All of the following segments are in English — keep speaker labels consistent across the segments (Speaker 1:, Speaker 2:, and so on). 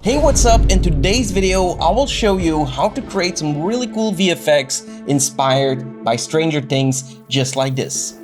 Speaker 1: Hey, what's up? In today's video, I will show you how to create some really cool VFX inspired by Stranger Things, just like this.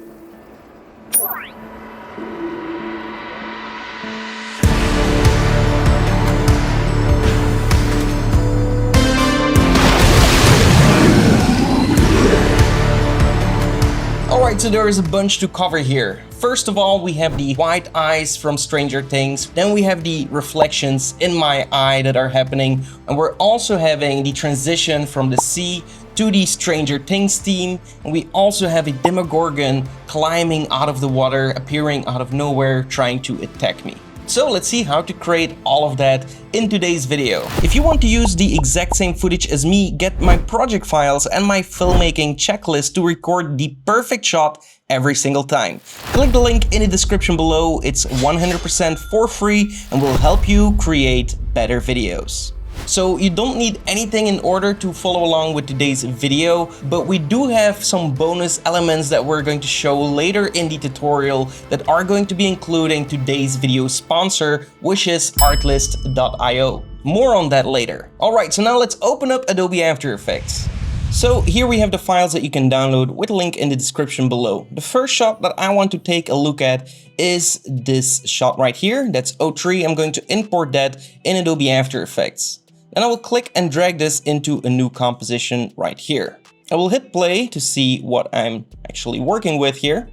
Speaker 1: Alright, so there is a bunch to cover here. First of all, we have the white eyes from Stranger Things. Then we have the reflections in my eye that are happening. And we're also having the transition from the sea to the Stranger Things theme. And we also have a Demogorgon climbing out of the water, appearing out of nowhere, trying to attack me. So let's see how to create all of that in today's video. If you want to use the exact same footage as me, get my project files and my filmmaking checklist to record the perfect shot every single time. Click the link in the description below. It's 100% for free and will help you create better videos. So you don't need anything in order to follow along with today's video, but we do have some bonus elements that we're going to show later in the tutorial that are going to be including today's video sponsor, which is artlist.io. More on that later. Alright, so now let's open up Adobe After Effects. So here we have the files that you can download with a link in the description below. The first shot that I want to take a look at is this shot right here. That's 03. I'm going to import that in Adobe After Effects. Then I will click and drag this into a new composition right here. I will hit play to see what I'm actually working with here.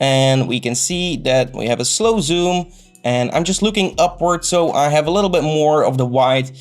Speaker 1: And we can see that we have a slow zoom and I'm just looking upward, so I have a little bit more of the white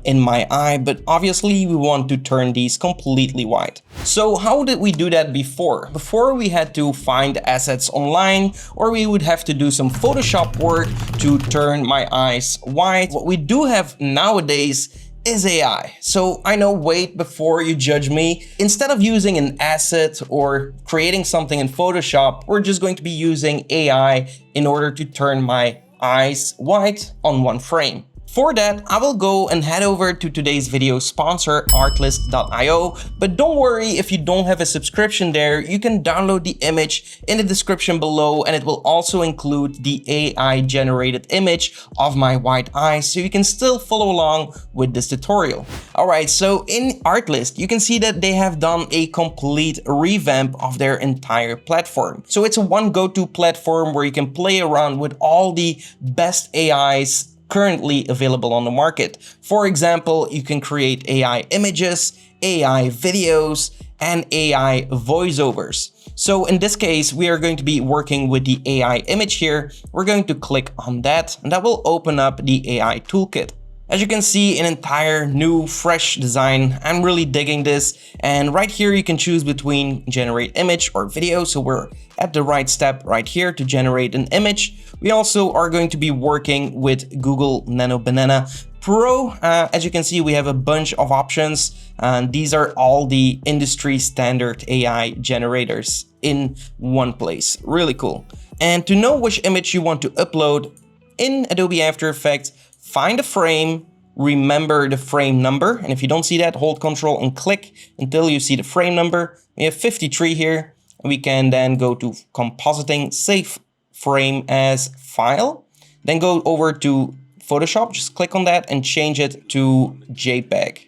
Speaker 1: in my eye, but obviously we want to turn these completely white. So how did we do that before? Before we had to find assets online, or we would have to do some Photoshop work to turn my eyes white. What we do have nowadays is AI. So I know, wait before you judge me. Instead of using an asset or creating something in Photoshop, we're just going to be using AI in order to turn my eyes white on one frame. For that, I will go and head over to today's video sponsor, artlist.io. But don't worry if you don't have a subscription there, you can download the image in the description below, and it will also include the AI generated image of my white eyes, so you can still follow along with this tutorial. Alright, so in Artlist, you can see that they have done a complete revamp of their entire platform. So it's a one go-to platform where you can play around with all the best AIs currently available on the market. For example, you can create AI images, AI videos, and AI voiceovers. So in this case, we are going to be working with the AI image here. We're going to click on that, and that will open up the AI toolkit. As you can see, an entire new fresh design. I'm really digging this. And right here, you can choose between generate image or video. So we're at the right step right here to generate an image. We also are going to be working with Google Nano Banana Pro. As you can see, we have a bunch of options, and these are all the industry standard AI generators in one place. Really cool. And to know which image you want to upload in Adobe After Effects, find a frame, remember the frame number, and if you don't see that, hold Ctrl and click until you see the frame number. We have 53 here, and we can then go to Compositing, save frame as file, then go over to Photoshop, just click on that and change it to JPEG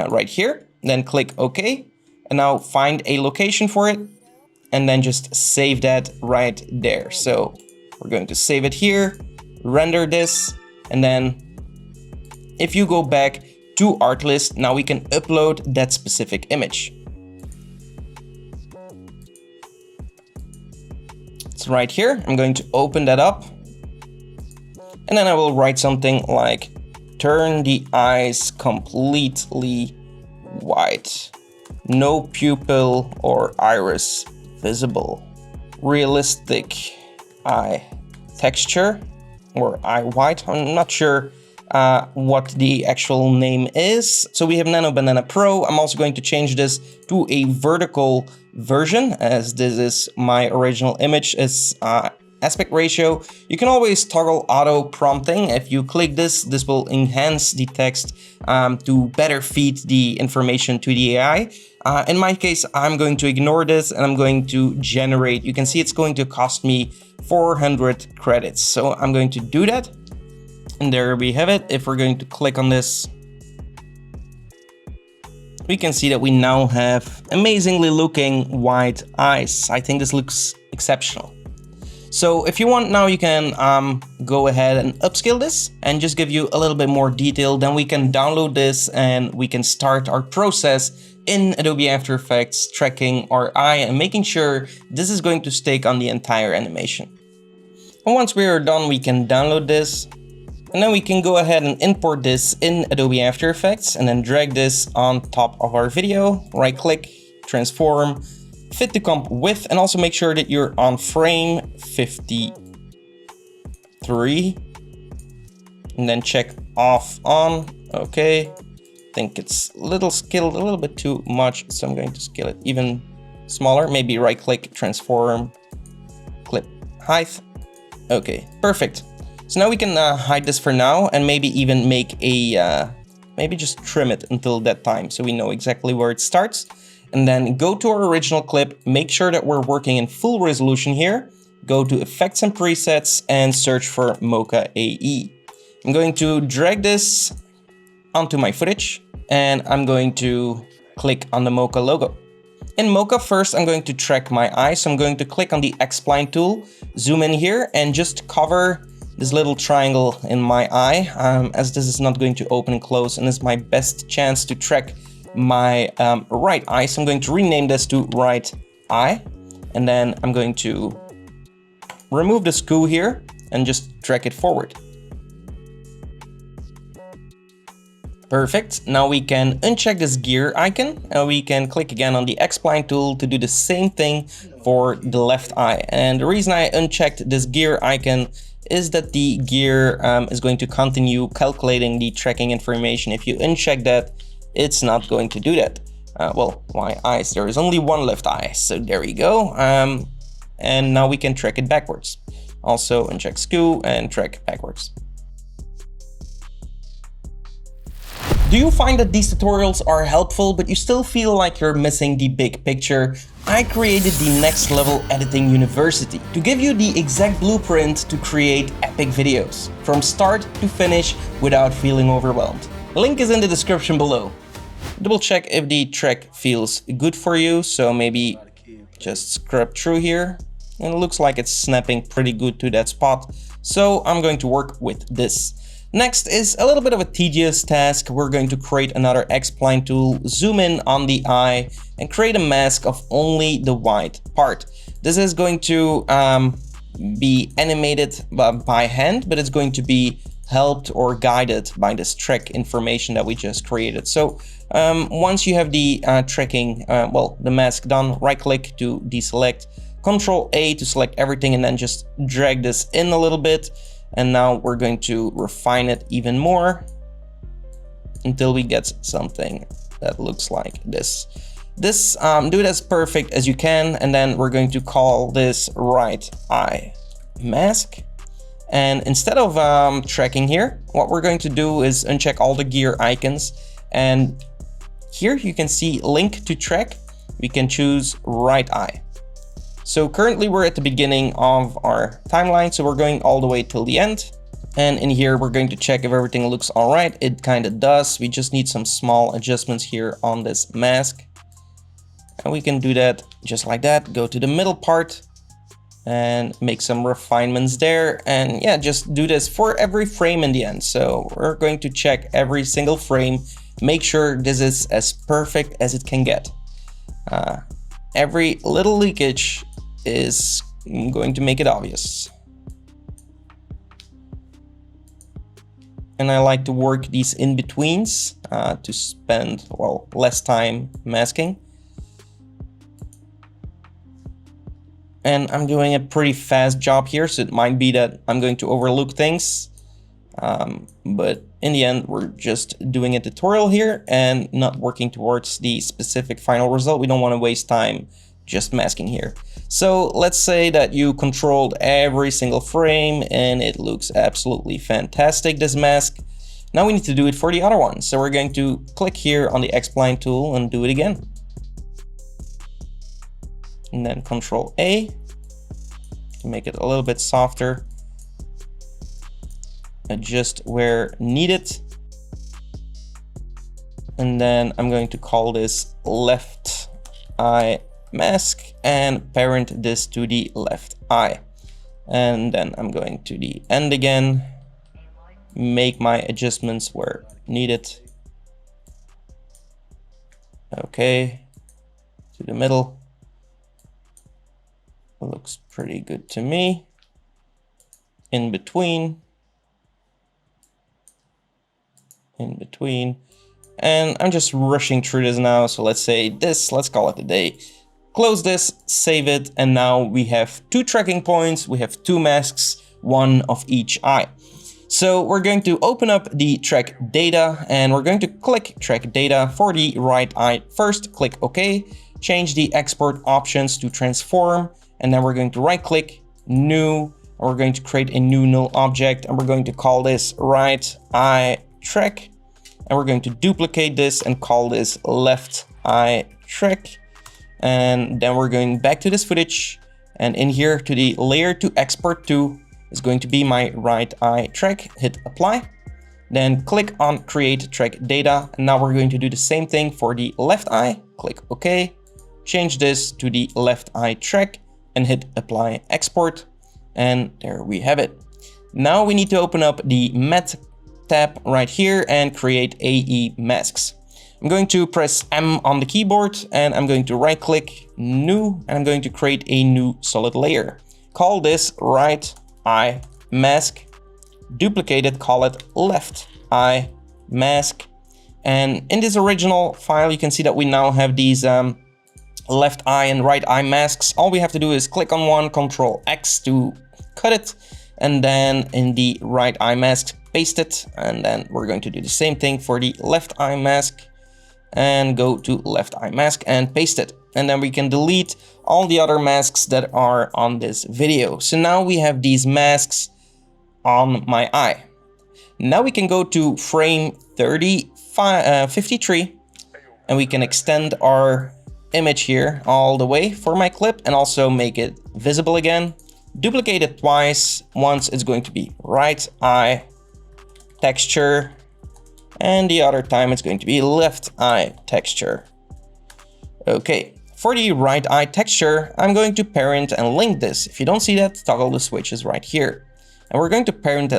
Speaker 1: right here, then click OK, and now find a location for it, and then just save that right there. So we're going to save it here, render this, and then if you go back to Artlist, now we can upload that specific image. It's right here. I'm going to open that up. And then I will write something like, turn the eyes completely white. No pupil or iris visible. Realistic eye texture or eye white. I'm not sure what the actual name is. So we have Nano Banana Pro. I'm also going to change this to a vertical version, as this is my original image is aspect ratio. You can always toggle auto prompting. If you click this, this will enhance the text to better feed the information to the AI. In my case, I'm going to ignore this and I'm going to generate. You can see it's going to cost me 400 credits. So I'm going to do that. And there we have it. If we're going to click on this, we can see that we now have amazingly looking white eyes. I think this looks exceptional. So if you want now, you can go ahead and upscale this and just give you a little bit more detail. Then we can download this and we can start our process in Adobe After Effects, tracking our eye and making sure this is going to stick on the entire animation. And once we are done, we can download this. And then we can go ahead and import this in Adobe After Effects and then drag this on top of our video. Right click, transform, fit to comp with, and also make sure that you're on frame 53. And then check off on. Okay. I think it's scaled a little bit too much, so I'm going to scale it even smaller. Maybe right click, transform, clip height. Okay, perfect. So now we can hide this for now and maybe even make a, maybe just trim it until that time so we know exactly where it starts. And then go to our original clip, make sure that we're working in full resolution here. Go to Effects and Presets and search for Mocha AE. I'm going to drag this onto my footage and I'm going to click on the Mocha logo. In Mocha, first I'm going to track my eye. So I'm going to click on the X-Spline tool, zoom in here and just cover this little triangle in my eye, as this is not going to open and close and is my best chance to track my right eye. So I'm going to rename this to right eye. And then I'm going to remove the skew here and just drag it forward. Perfect. Now we can uncheck this gear icon and we can click again on the X-Spline tool to do the same thing for the left eye. And the reason I unchecked this gear icon is that the gear is going to continue calculating the tracking information. If you uncheck that, it's not going to do that. Well, my eyes, there is only one left eye, so there we go. And now we can track it backwards. Also uncheck skew and track backwards. Do you find that these tutorials are helpful, but you still feel like you're missing the big picture? I created the Next Level Editing University to give you the exact blueprint to create epic videos, from start to finish without feeling overwhelmed. The link is in the description below. Double check if the track feels good for you, so maybe just scrub through here. And it looks like it's snapping pretty good to that spot, so I'm going to work with this. Next is a little bit of a tedious task. We're going to create another X-Spline tool, zoom in on the eye and create a mask of only the white part. This is going to be animated by hand, but it's going to be helped or guided by this track information that we just created. So once you have the tracking, the mask done, right click to deselect, Control A to select everything and then just drag this in a little bit. And now we're going to refine it even more until we get something that looks like this. Do it as perfect as you can, and then we're going to call this right eye mask. And instead of tracking here, what we're going to do is uncheck all the gear icons. And here you can see link to track. We can choose right eye. So currently we're at the beginning of our timeline, so we're going all the way till the end. And in here, we're going to check if everything looks all right. It kind of does. We just need some small adjustments here on this mask. And we can do that just like that. Go to the middle part and make some refinements there. And yeah, just do this for every frame in the end. So we're going to check every single frame, make sure this is as perfect as it can get. Every little leakage is going to make it obvious. And I like to work these in-betweens to spend, well, less time masking. And I'm doing a pretty fast job here, so it might be that I'm going to overlook things. But in the end, we're just doing a tutorial here and not working towards the specific final result. We don't want to waste time just masking here. So let's say that you controlled every single frame and it looks absolutely fantastic, this mask. Now we need to do it for the other one. So we're going to click here on the X-Spline tool and do it again. And then Control A to make it a little bit softer. adjust where needed. And then I'm going to call this left eye mask and parent this to the left eye. And then I'm going to the end again, make my adjustments where needed. Okay, to the middle. Looks pretty good to me. In between. And I'm just rushing through this now. So let's say this, let's call it a day. Close this, save it, and now we have 2 tracking points, we have 2 masks, 1 of each eye. So we're going to open up the track data and we're going to click track data for the right eye first, click OK, change the export options to transform, and then we're going to right click, new, and we're going to create a new null object and we're going to call this right eye track. And we're going to duplicate this and call this left eye track. And then we're going back to this footage, and in here to the layer to export to is going to be my right eye track. Hit apply, then click on create track data. And now we're going to do the same thing for the left eye. Click OK, change this to the left eye track and hit apply export. And there we have it. Now we need to open up the matte tab right here and create AE masks. I'm going to press M on the keyboard and I'm going to right click, new, and I'm going to create a new solid layer. Call this right eye mask, duplicate it, call it left eye mask. And in this original file, you can see that we now have these left eye and right eye masks. All we have to do is click on one, Ctrl X to cut it, and then in the right eye mask, paste it, and then we're going to do the same thing for the left eye mask and go to left eye mask and paste it. And then we can delete all the other masks that are on this video. So now we have these masks on my eye. Now we can go to frame 53 and we can extend our image here all the way for my clip and also make it visible again. Duplicate it twice. Once it's going to be right eye texture, and the other time it's going to be left eye texture. Okay, for the right eye texture, I'm going to parent and link this. If you don't see that, toggle the switches right here. And we're going to parent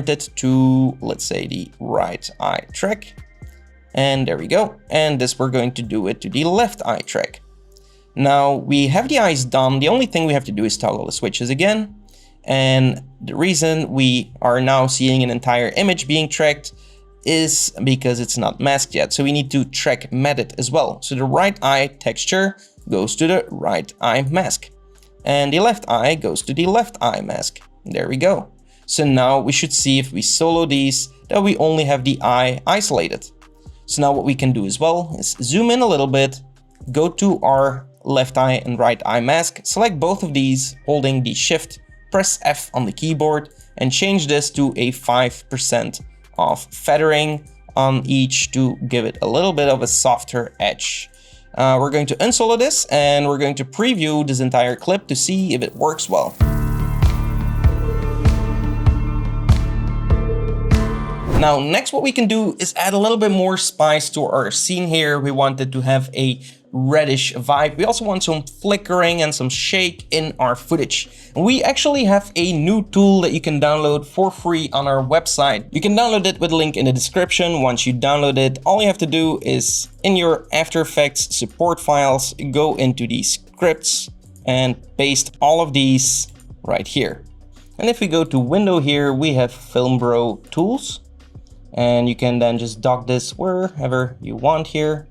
Speaker 1: it to, let's say, the right eye track. And there we go. And this we're going to do it to the left eye track. Now we have the eyes done. The only thing we have to do is toggle the switches again. And the reason we are now seeing an entire image being tracked is because it's not masked yet. So we need to track matte it as well. So the right eye texture goes to the right eye mask. And the left eye goes to the left eye mask. There we go. So now we should see if we solo these that we only have the eye isolated. So now what we can do as well is zoom in a little bit, go to our left eye and right eye mask, select both of these, holding the shift, press F on the keyboard and change this to a 5% of feathering on each to give it a little bit of a softer edge. We're going to unsolo this and we're going to preview this entire clip to see if it works well. Now, next what we can do is add a little bit more spice to our scene here. We wanted to have a reddish vibe. We also want some flickering and some shake in our footage. And we actually have a new tool that you can download for free on our website. You can download it with a link in the description. Once you download it, all you have to do is in your After Effects support files, go into the scripts and paste all of these right here. And if we go to window here, we have Filmbro tools. And you can then just dock this wherever you want here.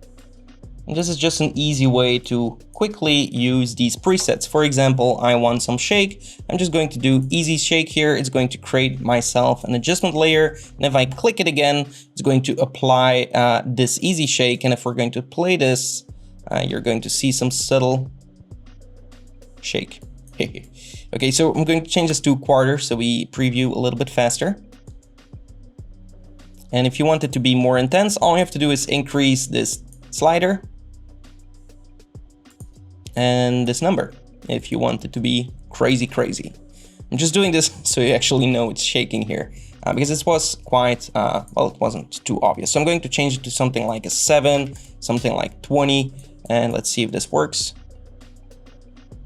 Speaker 1: And this is just an easy way to quickly use these presets. For example, I want some shake. I'm just going to do easy shake here. It's going to create myself an adjustment layer. And if I click it again, it's going to apply this easy shake. And if we're going to play this, you're going to see some subtle shake. Okay, so I'm going to change this to quarter so we preview a little bit faster. And if you want it to be more intense, all you have to do is increase this slider and this number if you want it to be crazy. I'm just doing this so you actually know it's shaking here, because this was quite, well, it wasn't too obvious. So I'm going to change it to something like a 7, something like 20, and let's see if this works.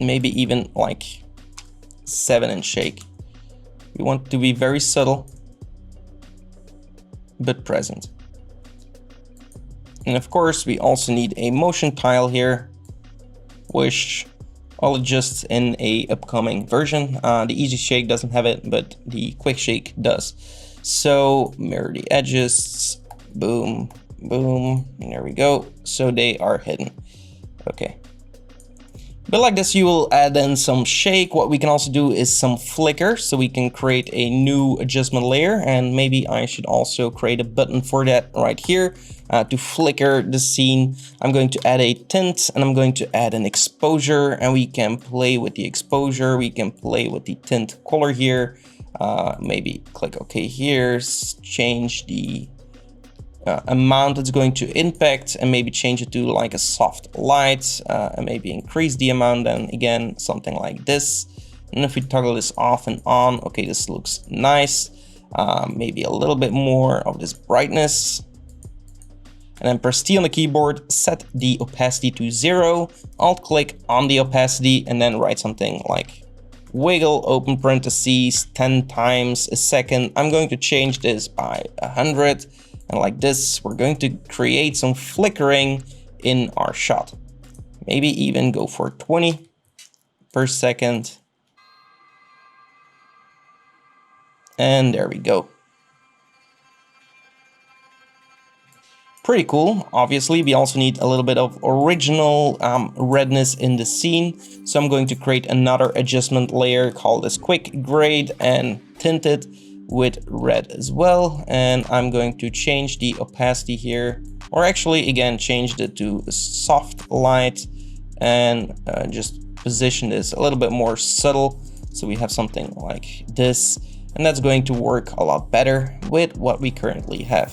Speaker 1: Maybe even like 7 and shake. We want to be very subtle, but present. And of course, we also need a motion tile here, which I'll adjust in a upcoming version. The easy shake doesn't have it, but the quick shake does. So mirror the edges, boom, boom, and there we go. So they are hidden. Okay. But like this, you will add in some shake. What we can also do is some flicker, so we can create a new adjustment layer, and maybe I should also create a button for that right here to flicker the scene. I'm going to add a tint, and I'm going to add an exposure, and we can play with the exposure. We can play with the tint color here. Maybe click OK here, change the amount it's going to impact, and maybe change it to like a soft light, and maybe increase the amount, then again something like this. And if we toggle this off and on, okay, this looks nice. Maybe a little bit more of this brightness, and then press T on the keyboard, set the opacity to 0, alt click on the opacity, and then write something like wiggle open parentheses 10 times a second. I'm going to change this by 100. And like this, we're going to create some flickering in our shot. Maybe even go for 20 per second. And there we go. Pretty cool. Obviously, we also need a little bit of original redness in the scene. So I'm going to create another adjustment layer, call this quick grade, and tint it with red as well. And I'm going to change the opacity here, or actually again change it to a soft light, and just position this a little bit more subtle, so we have something like this, and that's going to work a lot better with what we currently have.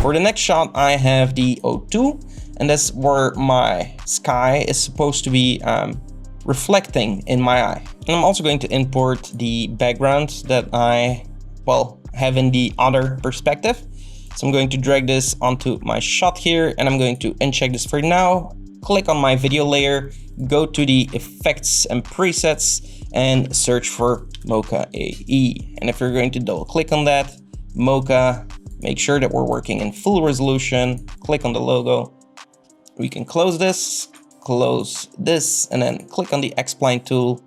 Speaker 1: For the next shot, I have the O2, and that's where my sky is supposed to be reflecting in my eye. And I'm also going to import the background that I, well, have in the other perspective. So I'm going to drag this onto my shot here, and I'm going to uncheck this for now. Click on my video layer, go to the effects and presets, and search for Mocha AE. And if you're going to double click on that, Mocha, make sure that we're working in full resolution, click on the logo. We can close this, and then click on the X-Spline tool,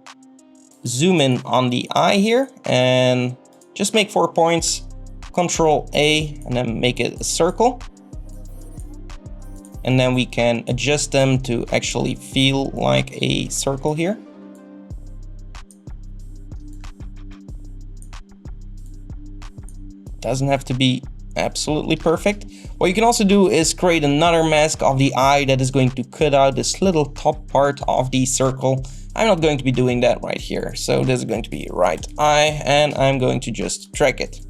Speaker 1: zoom in on the eye here, and just make 4 points, Control A, and then make it a circle. And then we can adjust them to actually feel like a circle here. Doesn't have to be absolutely perfect. What you can also do is create another mask of the eye that is going to cut out this little top part of the circle. I'm not going to be doing that right here. So this is going to be right eye, and I'm going to just track it.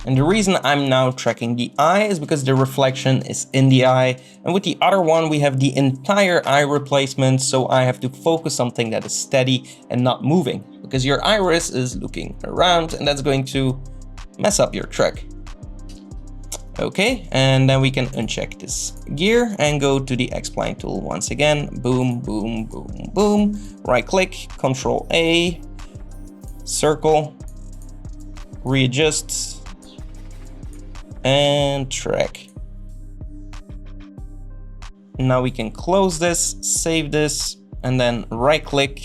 Speaker 1: And the reason I'm now tracking the eye is because the reflection is in the eye. And with the other one, we have the entire eye replacement. So I have to focus something that is steady and not moving, because your iris is looking around, and that's going to mess up your track. Okay, and then we can uncheck this gear and go to the X-Spline tool once again. Boom, boom, boom, boom. Right click, Control A, circle, readjust, and track. Now we can close this, save this, and then right click,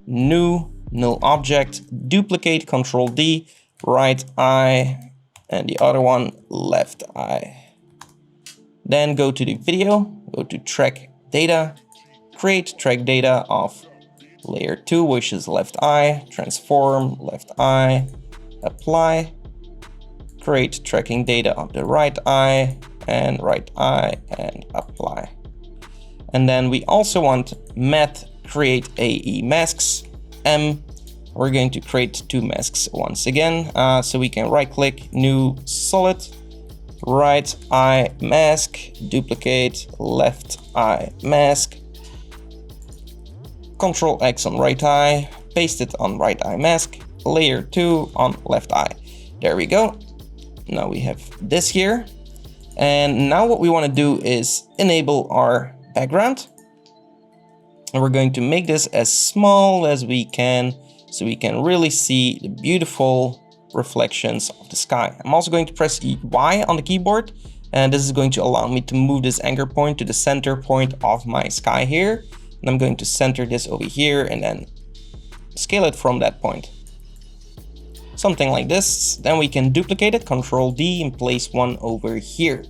Speaker 1: new, null object, duplicate, Control D, right eye, and the other one, left eye. Then go to the video, go to track data, create track data of layer 2, which is left eye, transform, left eye, apply, create tracking data of the right eye, and apply. And then we also want math, create AE masks, M. We're going to create 2 masks once again. So we can right click, new solid, right eye mask, duplicate, left eye mask, Control X on right eye, paste it on right eye mask, layer 2 on left eye. There we go. Now we have this here. And now what we want to do is enable our background. And we're going to make this as small as we can so we can really see the beautiful reflections of the sky. I'm also going to press Y on the keyboard, and this is going to allow me to move this anchor point to the center point of my sky here. And I'm going to center this over here and then scale it from that point. Something like this. Then we can duplicate it, Control D, and place one over here.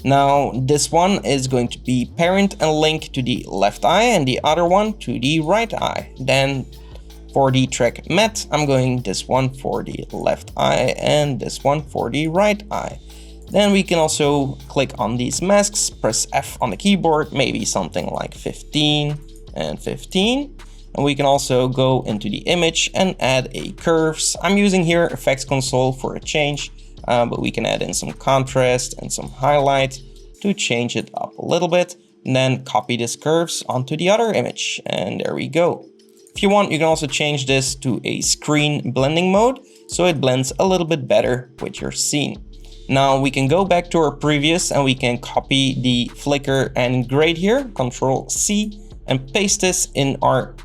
Speaker 1: Now this one is going to be parent and link to the left eye and the other one to the right eye. Then for the track matte, I'm going this one for the left eye and this one for the right eye. Then we can also click on these masks, press F on the keyboard, maybe something like 15 and 15. And we can also go into the image and add a curves. I'm using here Effects Console for a change, but we can add in some contrast and some highlight to change it up a little bit. And then copy this curves onto the other image. And there we go. If you want, you can also change this to a screen blending mode, so it blends a little bit better with your scene. Now we can go back to our previous and we can copy the flicker and grade here, Control C, and paste this in our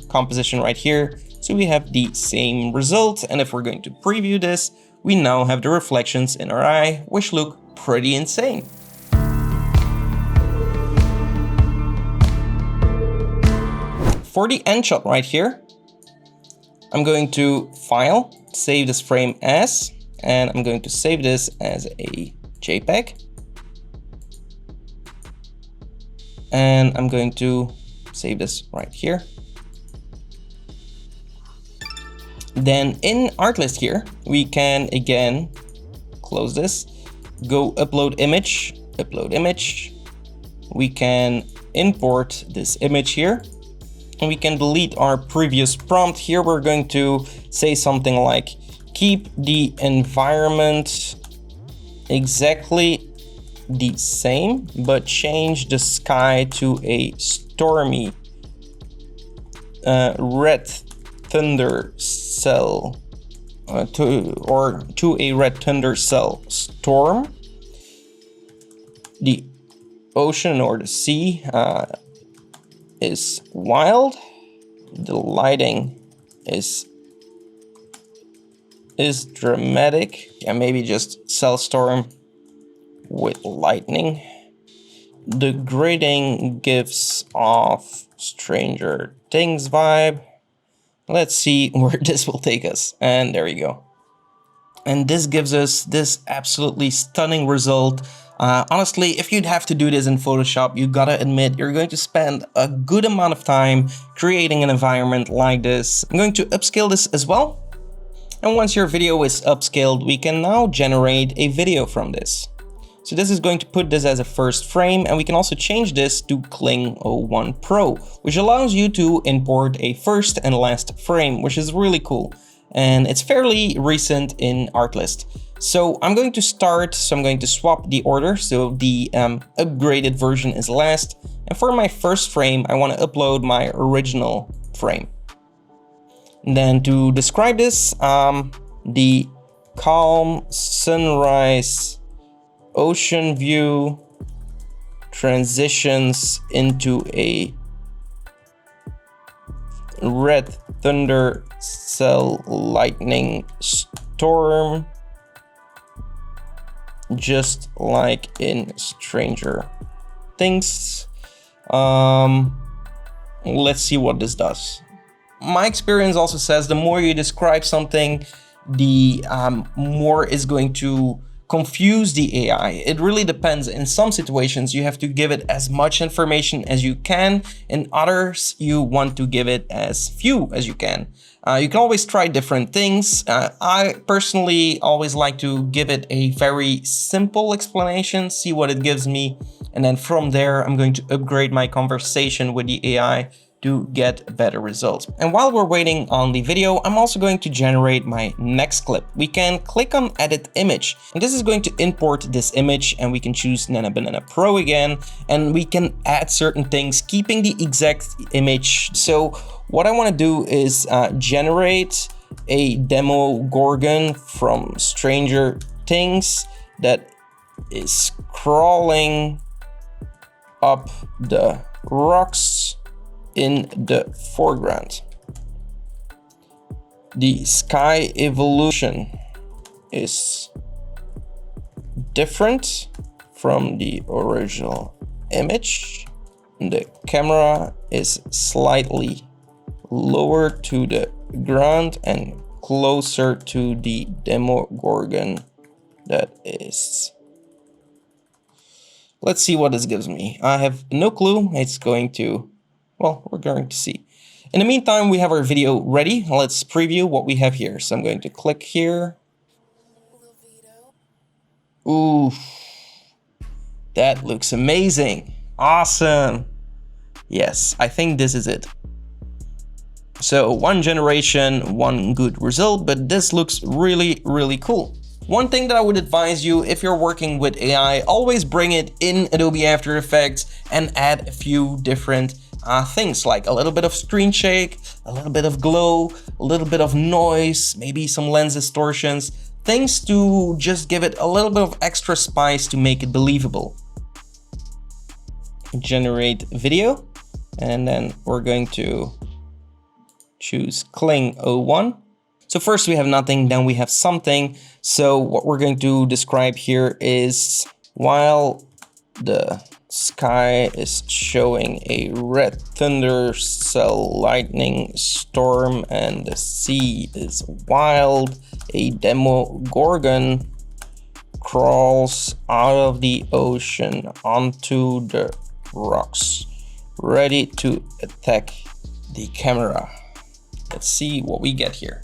Speaker 1: composition right here. So we have the same result. And if we're going to preview this, we now have the reflections in our eye, which look pretty insane. For the end shot right here, I'm going to File, save this frame as, and I'm going to save this as a JPEG. And I'm going to save this right here. Then in Artlist here, we can again close this, go upload image. We can import this image here. And we can delete our previous prompt. Here we're going to say something like, keep the environment exactly the same, but change the sky to a stormy red thunder cell, to a red thunder cell storm. The ocean or the sea is wild. The lighting is dramatic, and maybe just cell storm with lightning. The grading gives off Stranger Things vibe. Let's see where this will take us, and there we go. And this gives us this absolutely stunning result. Honestly, if you'd have to do this in Photoshop, you gotta admit you're going to spend a good amount of time creating an environment like this. I'm going to upscale this as well. And once your video is upscaled, we can now generate a video from this. So this is going to put this as a first frame, and we can also change this to Kling 01 Pro, which allows you to import a first and last frame, which is really cool. And it's fairly recent in Artlist. So I'm going to start, so I'm going to swap the order. So the upgraded version is last. And for my first frame, I want to upload my original frame. And then to describe this, the calm sunrise ocean view transitions into a red thunder cell lightning storm, just like in Stranger Things. Let's see what this does. My experience also says the more you describe something, the more is going to confuse the AI. It really depends. In some situations, you have to give it as much information as you can. In others, you want to give it as few as you can. You can always try different things. I personally always like to give it a very simple explanation, see what it gives me. And then from there, I'm going to upgrade my conversation with the AI to get better results. And while we're waiting on the video, I'm also going to generate my next clip. We can click on Edit Image, and this is going to import this image, and we can choose Nana Banana Pro again, and we can add certain things, keeping the exact image. So what I want to do is generate a Demogorgon from Stranger Things that is crawling up the rocks in the foreground. The sky evolution is different from the original image. The camera is slightly lower to the ground and closer to the Demogorgon that is. Let's see what this gives me. I have no clue. It's going to, well, we're going to see. In the meantime, we have our video ready. Let's preview what we have here. So I'm going to click here. Ooh, that looks amazing. Awesome. Yes, I think this is it. So one generation, one good result, but this looks really, really cool. One thing that I would advise you if you're working with AI, always bring it in Adobe After Effects and add a few different things, like a little bit of screen shake, a little bit of glow, a little bit of noise, maybe some lens distortions, things to just give it a little bit of extra spice to make it believable. Generate video, and then we're going to choose Kling 01. So first we have nothing, then we have something. So what we're going to describe here is, while the sky is showing a red thunder cell lightning storm and the sea is wild, a Demogorgon crawls out of the ocean onto the rocks, ready to attack the camera. Let's see what we get here.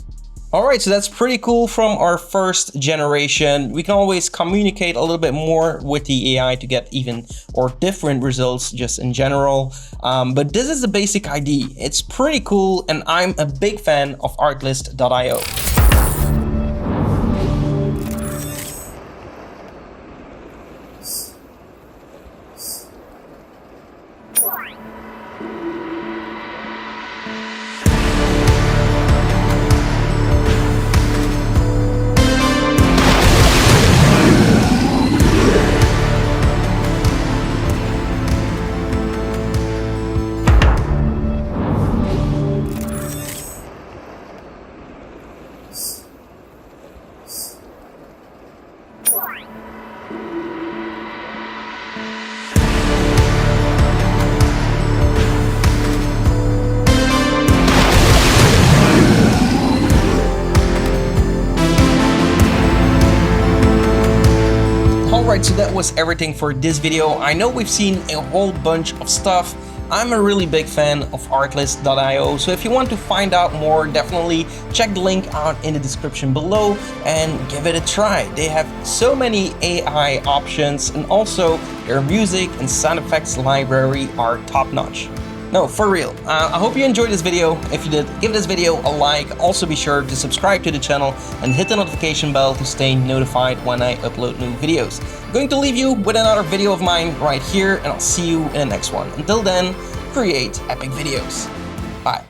Speaker 1: All right, so that's pretty cool from our first generation. We can always communicate a little bit more with the AI to get even or different results just in general. But this is the basic idea. It's pretty cool, and I'm a big fan of Artlist.io. Alright, so that was everything for this video. I know we've seen a whole bunch of stuff. I'm a really big fan of Artlist.io, so if you want to find out more, definitely check the link out in the description below and give it a try. They have so many AI options, and also their music and sound effects library are top-notch. No, for real. I hope you enjoyed this video. If you did, give this video a like. Also be sure to subscribe to the channel and hit the notification bell to stay notified when I upload new videos. I'm going to leave you with another video of mine right here, and I'll see you in the next one. Until then, create epic videos. Bye.